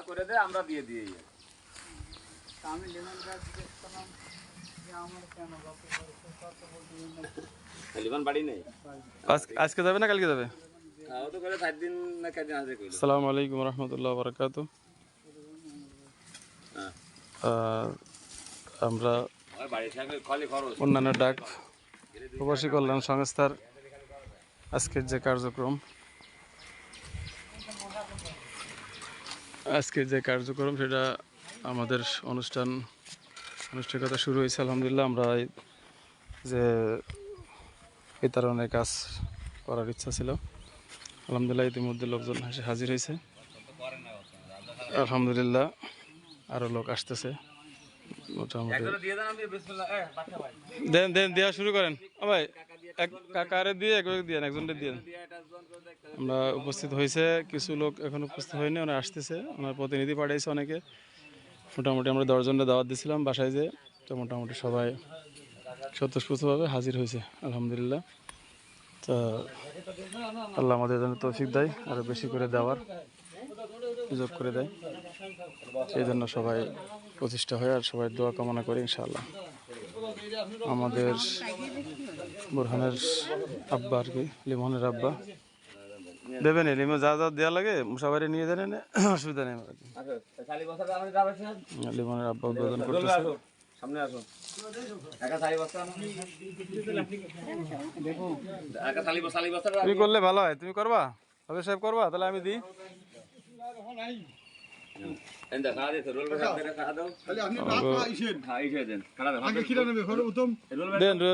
করে দে আমরা দিয়ে দিই। আমি লেমন গাছ দেখলাম যে আমার কেন বাপু কথা বলতে লিমন বাড়ি নেই আজকে যাবে না কালকে যাবে? ও তো করে 4 দিন না কদিন আসবে কইলো। আসসালামু আলাইকুম ওয়া রাহমাতুল্লাহি ওয়া বারাকাতুহু। আমরা ওই বাড়ি থেকে খালি খরচ অন্যান্য ডাক প্রবাসী কল্যাণ সংস্থার আজকের যে কার্যক্রম সেটা আমাদের আনুষ্ঠানিকতা শুরু হয়েছে আলহামদুলিল্লাহ। আমরা যে বিতরণের কাজ করার ইচ্ছা ছিল, আলহামদুলিল্লাহ ইতিমধ্যে লোকজন এসে হাজির হয়েছে। আলহামদুলিল্লাহ আরও লোক আসতেছে মোটামুটি। দেন দেওয়া শুরু করেন ভাই, এক কাকারে দিয়ে একজনকে দিয়ে। আমরা উপস্থিত হয়েছে, কিছু লোক এখন উপস্থিত হয়নি, ওনারা আসতেছে, ওনার প্রতিনিধি পাঠিয়েছে অনেকে। মোটামুটি আমরা 10 জনটা দাওয়াত দিয়েছিলাম বাসায়, যে তো মোটামুটি সবাই স্বতঃস্ফূর্তভাবে হাজির হয়েছে আলহামদুলিল্লাহ। তা আল্লাহ আমাদের জন্য তৌফিক দেয়, আরও বেশি করে দেওয়ার সুযোগ করে দেয়। এই জন্য সবাই প্রতিষ্ঠা হয় আর সবাই দোয়া কামনা করে ইনশাআল্লাহ। আমাদের বোরহানের আব্বা আর কি, লিমনের আব্বা দেবেন, লিমন যা যা দেওয়া লাগে সবাই নিয়ে দেন, অসুবিধা নেই। লিমনের আব্বা উদ্বোধন করতেছে। সামনে আসো, একা সারি বস্তা তুমি করলে ভালো হয়, তুমি করবা, হবে সাহেব করবা, তাহলে আমি দিই।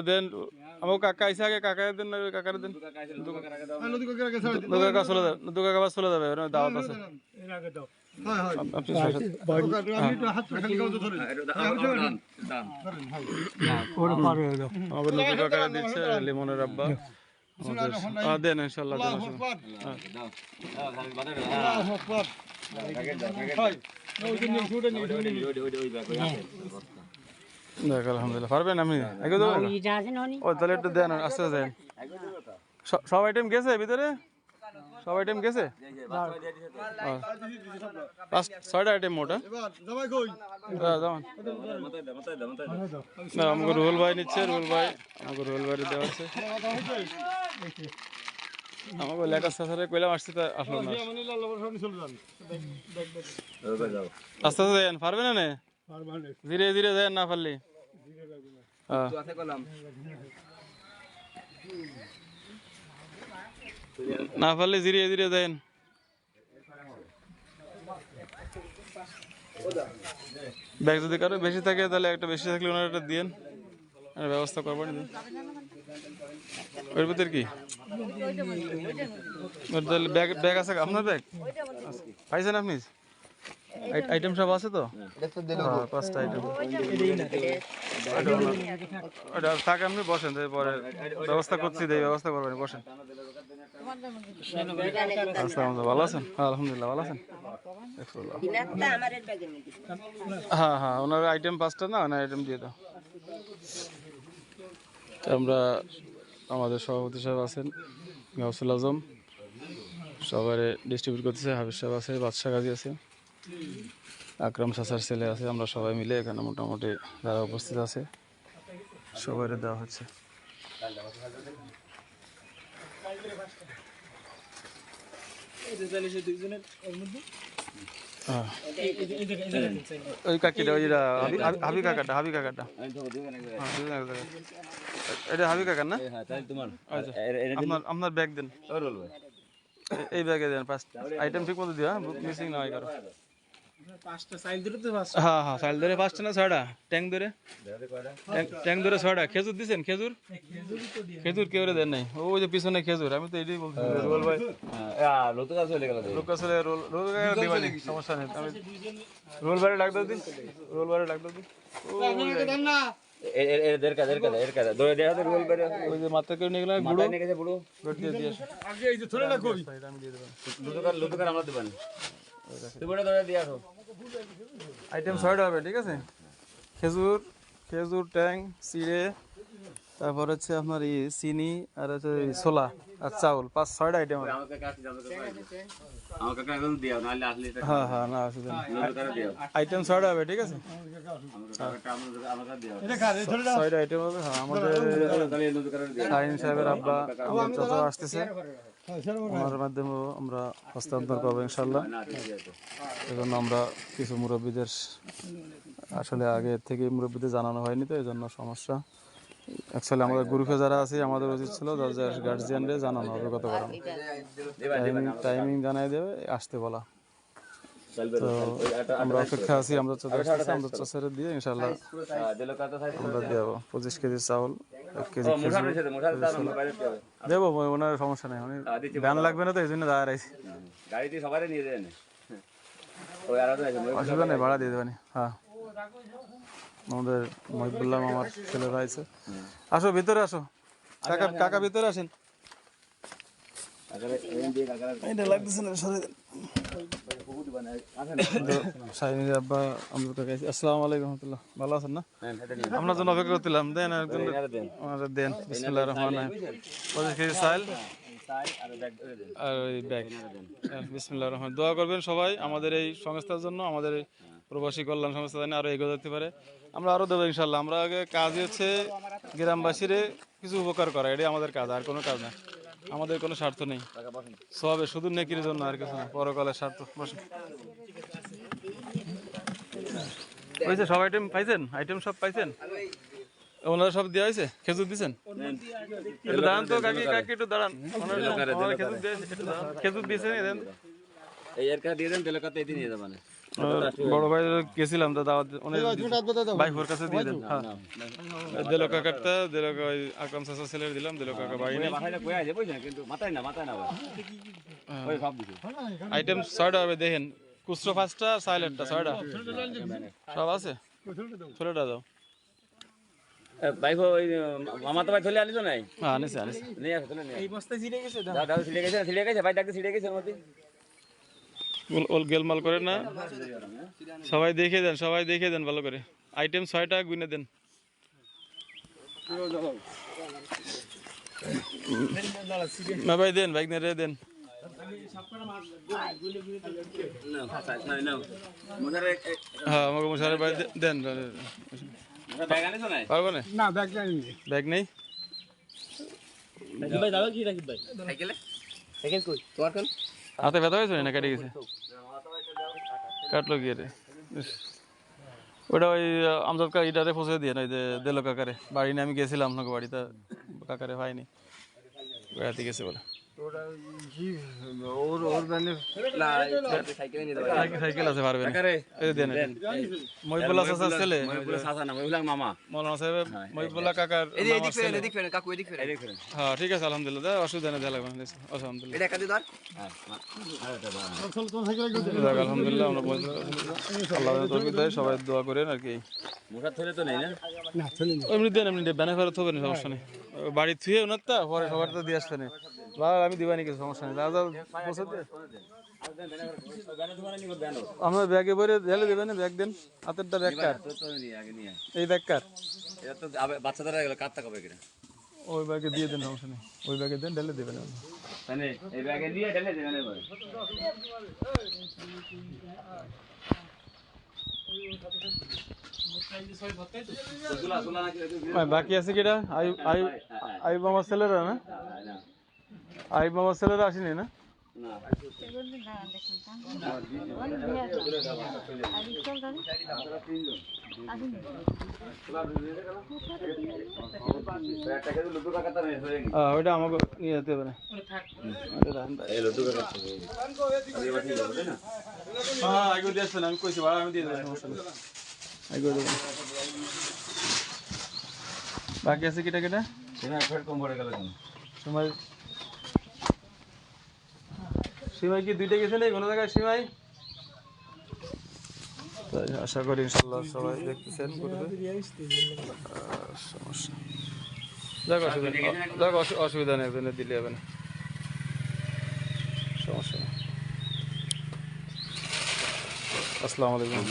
দেন আমার কাকা আইসে, আগে কাকা দেন, কাকারে দেন, কাকা চলে যাবে, দাওয়াত আছে। দিচ্ছে লিমনের আব্বা দেন ইনশাল্লাহ। দেখ আলহামদুলিল্লাহ পারবেন, আমি ও তাহলে একটু দেন, আস্তে আস্তে দেন। সব আইটেম গেছে ভিতরে, সব আইটেম গেছে, 6টা আইটেম মোটা। আমাকে রুহুল ভাই নিচ্ছে, রুহুল ভাই আমাকে রুহুল ভাই দেওয়া হচ্ছে। আমাকে লেটার সাথে কইলাম আসছি, তা আসলো না। আস্তে আস্তে দেন, পারবে না, ধীরে ধীরে দেন, না পারলে ধীরে ধীরে দেন। ব্যাগ যদি কারো বেশি থাকে তাহলে একটা, বেশি থাকলে ওনার একটা দিন, ব্যবস্থা করবেন। ওর ভিতরে কি ব্যাগ আছে আপনার? ব্যাগ পাইছেন আপনি? আইটেম সব আছে তো? 5টা আইটেম থাকে, আপনি বসেন, পরে ব্যবস্থা করছি, ব্যবস্থা করবেন, বসেন। ভালো আছেন? আলহামদুলিল্লাহ ভালো আছেন। হ্যাঁ হ্যাঁ, ওনার আইটেম 5টা না, ওনার আইটেম দিয়ে দাও। আমরা আমাদের সভাপতি সাহেব আছেন, গাউসুল আজম, সবাই ডিস্ট্রিবিউট করতেছে। হাফিজ সাহেব আছে, বাদশা গাজী আছে, আকরাম চাচার ছেলে আছে। আমরা সবাই মিলে এখানে মোটামুটি যারা উপস্থিত আছে সবাই দেওয়া হচ্ছে। ওই কাকিটা, ওই হাবি কাকাটা, এটা হাবি কাকার না? আপনার ব্যাগ দেন, এই ব্যাগে দেন। 5টা আইটেম ঠিক মতো দিও, মিসিং না হয় কারো। হ্যাঁ হ্যাঁ, সাইল ধরে 5টা না 6টা, ট্যাঙ্ক ধরে 6টা। খেজুর দিচ্ছেন? খেজুর কেউ দেন নাই, ওই যে পিছনে খেজুর। আমি তো এটাই বলছি, রোল ভাই সমস্যা নেই, আমি রোল বাইরে ডাক দিন, রোল বাইরে ডাক দিন। ওই যে মাথা করে নিয়ে গেলাম, আইটেম 6টা হবে, ঠিক আছে? খেজুর, ট্যাং, চিড়ে, তারপর হচ্ছে আপনার চিনি আর হচ্ছে ছোলা আর চাউল 5-6টা আইটেম হবে। আমার কাকা আছে, আমার কাকা এখন দিও নাহলে আসলে এটা হ্যাঁ হ্যাঁ না অসুবিধা নেই, নজর করে দিও। আইটেম 6টা হবে, ঠিক আছে? আমার কাকাটা আমার কাছে দিও। 6টা আইটেম হবে। হ্যাঁ, আমাদের তাহলে নজর করে দিও। শাহিন সাহেবের আব্বা চাচা আসতেছে, ওনার মাধ্যমে আমরা হস্তান্তর করবো ইনশাল্লাহ। না ঠিক আছে। এজন্য আমরা কিছু মুরব্বীদের আসলে আগে থেকে মুরব্বীদের জানানো হয়নি, তো এই জন্য সমস্যা। অ্যাকচুয়ালি আমাদের গ্রুপে যারা আছে আমাদের উচিত ছিল গার্জিয়ানদের জানানো, অবগত করানো, টাইমিং জানাই দেবে, আসতে বলা। তো আমরা অপেক্ষা আছি, আমরা চাচারে দিয়ে ইনশাল্লাহ আমরা দেবো 25 কেজি চাউল, 1 কেজি দেবো। ওনার সমস্যা নেই, উনি ব্যান লাগবে না তো এই জন্য দাঁড়ায় রাখছি। গাড়িতে সবাই নিয়ে দেন। ওই আর আছে অসুবিধা নেই, ভাড়া দিয়ে দেবেনি। হ্যাঁ, আমাদের মহিবুল্লাহ আমার ছেলেরা আছে। আসো ভিতরে আসো, কাকা কাকা ভিতরে আসেন। এটা লাগতেছে না, সরে দেন। শাহিনের আব্বা আমরা কাকা আছি। আসসালামু আলাইকুম রহমতুল্লাহ, ভালো আছেন না? আপনার জন্য অপেক্ষা করছিলাম, দেন একজন আমাদের দেন। বিসমিল্লাহির রহমানির রহিম। 25 কেজি চাল আর ওই ব্যাগ। বিসমিল্লাহির রহমানির রহিম। দোয়া করবেন সবাই আমাদের এই সংস্থার জন্য, আমাদের এই প্রবাসী কল্যাণ সংস্থা যেন আরো এগিয়ে যেতে পারে। আমরা আরো দেবো ইনশাল্লাহ। আমরা আগে কাজই হচ্ছে গ্রামবাসীর কিছু উপকার করা, এটাই আমাদের কাজ, আর কোনো কাজ না। আমাদের কোনো স্বার্থ নেই, সবে শুধু নেকির জন্য, আর কিছু না, পরকালের স্বার্থ। বসুন। হয়েছে সব আইটেম পাইছেন? আইটেম সব পাইছেন? ওনারা সব দেওয়া হয়েছে? খেজুর দিচ্ছেন? একটু দাঁড়ান তো কাকি, কাকি একটু দাঁড়ান। খেজুর দিয়েছে, খেজুর দিয়েছেন? এই এর কাছে দিয়ে দেন, তেলে কাতে এদিন নিয়ে যাবেন। বড় ভাই গেছিলাম তো দাওয়াত, ভাই ওর কাছে দিয়ে দেন। হ্যাঁ, দেলো কাকারটা, দেলো আকরাম চাচা ছেলের দিলাম, দেলো কাকা বাড়ি নেই। মাথায় কই আছে বুঝছেন, কিন্তু মাথায় না ওই সব দিছে। আইটেম 6টা হবে, দেখেন। খুচরো 5টা, সাইলেন্টটা 6টা, সব আছে। ছোটটা দাও। ভাই ওই মামা তো ভাই চলে আনিস নাই? হ্যাঁ, আনিছে আনিছে। নিয়ে আসো, চলে নিয়ে এই বস্তা ছিঁড়ে গেছে, দাও দাও, ছিড়ে গেছে, ছিড়ে গেছে ভাই, ডাকতে ছিড়ে গেছে ওর মধ্যে। ওল গেলমাল করে না, সবাই দেখে দেন, সবাই দেখে দেন ভালো করে। আইটেম 6টা গুনে দেন। না ভাই দেন, বাইক নিয়ে দেন। হ্যাঁ, আমাকে মশারের ভাই দেন। ব্যাগ আনিস নাই? পারবো না, না ব্যাগ জানি ব্যাগ নেই। ভাই দাও কি রাখিব ভাই সাইকেলে সাইকেল কই তোমার কোন হাতে ব্যথা হয়েছে না? কেটে গেছে? কাটলো গিয়ে রে। ওটা ওই আমজাদ কাকা ইটারে পৌঁছে দিয়ে নয় যে দেলো কাকারে বাড়ি নিয়ে আমি গেছিলাম আপনাকে বাড়িতে, কাকারে পাইনি, বেড়াতে গেছে বলে। সাইকেল আছে, পারবে না। মহিবুল্লাহ চাচার ছেলে, মৌলানা সাহেব মহিবুল্লাহ কাকার। হ্যাঁ ঠিক আছে, আলহামদুলিল্লাহ, অসুবিধা নেই, লাগবে আলহামদুলিল্লাহ। আলহামদুলিল্লাহ, আমরা আল্লাহ তৌফিক দেয়, সবাই দোয়া করেন আর কি। এমনি দেন, এমনি ব্যানে ফেরত হবে না, সমস্যা নেই। বাড়ি থুয়ে ওনার তা পরে সবার তো দিয়ে আসবে না, আমি দিবানি, কিছু সমস্যা নেই। দাদা পৌঁছে দিয়ে আমার ব্যাগে ভরে ঢেলে দেবেন। ব্যাগ দেন, হাতেরটা ব্যাগ কার? এই ব্যাগ কার? বাচ্চাদের কাটতে হবে কিনা? ওই ব্যাগে দিয়ে দেন, সমস্যা নেই। ওই ব্যাগে দেন, ঢেলে দেবেন। এই ব্যাগে দিয়ে ঢেলে দেবেন। বাকি আছে কিটা? আইব আমার ছেলেরা না? আইব আমার ছেলেরা আসেনি না? ওইটা আমাকে নিয়ে যেতে হবে না। হ্যাঁ, আগে দিয়ে আসবেন, আমি কইছি ভাড়া আমি দিয়ে দেবো, সমস্যা নেই। আগে দেবো। বাকি আছে কিটা কিটা? সময় সীমাই কি 2টা গেছে না কোনো জায়গায়? সীমাই তাই আশা করি ইনশাল্লাহ সবাই দেখতেছেন। সমস্যা যাক, অসুবিধা নেই, দিলে হবে না, সমস্যা নেই। আসসালামু আলাইকুম।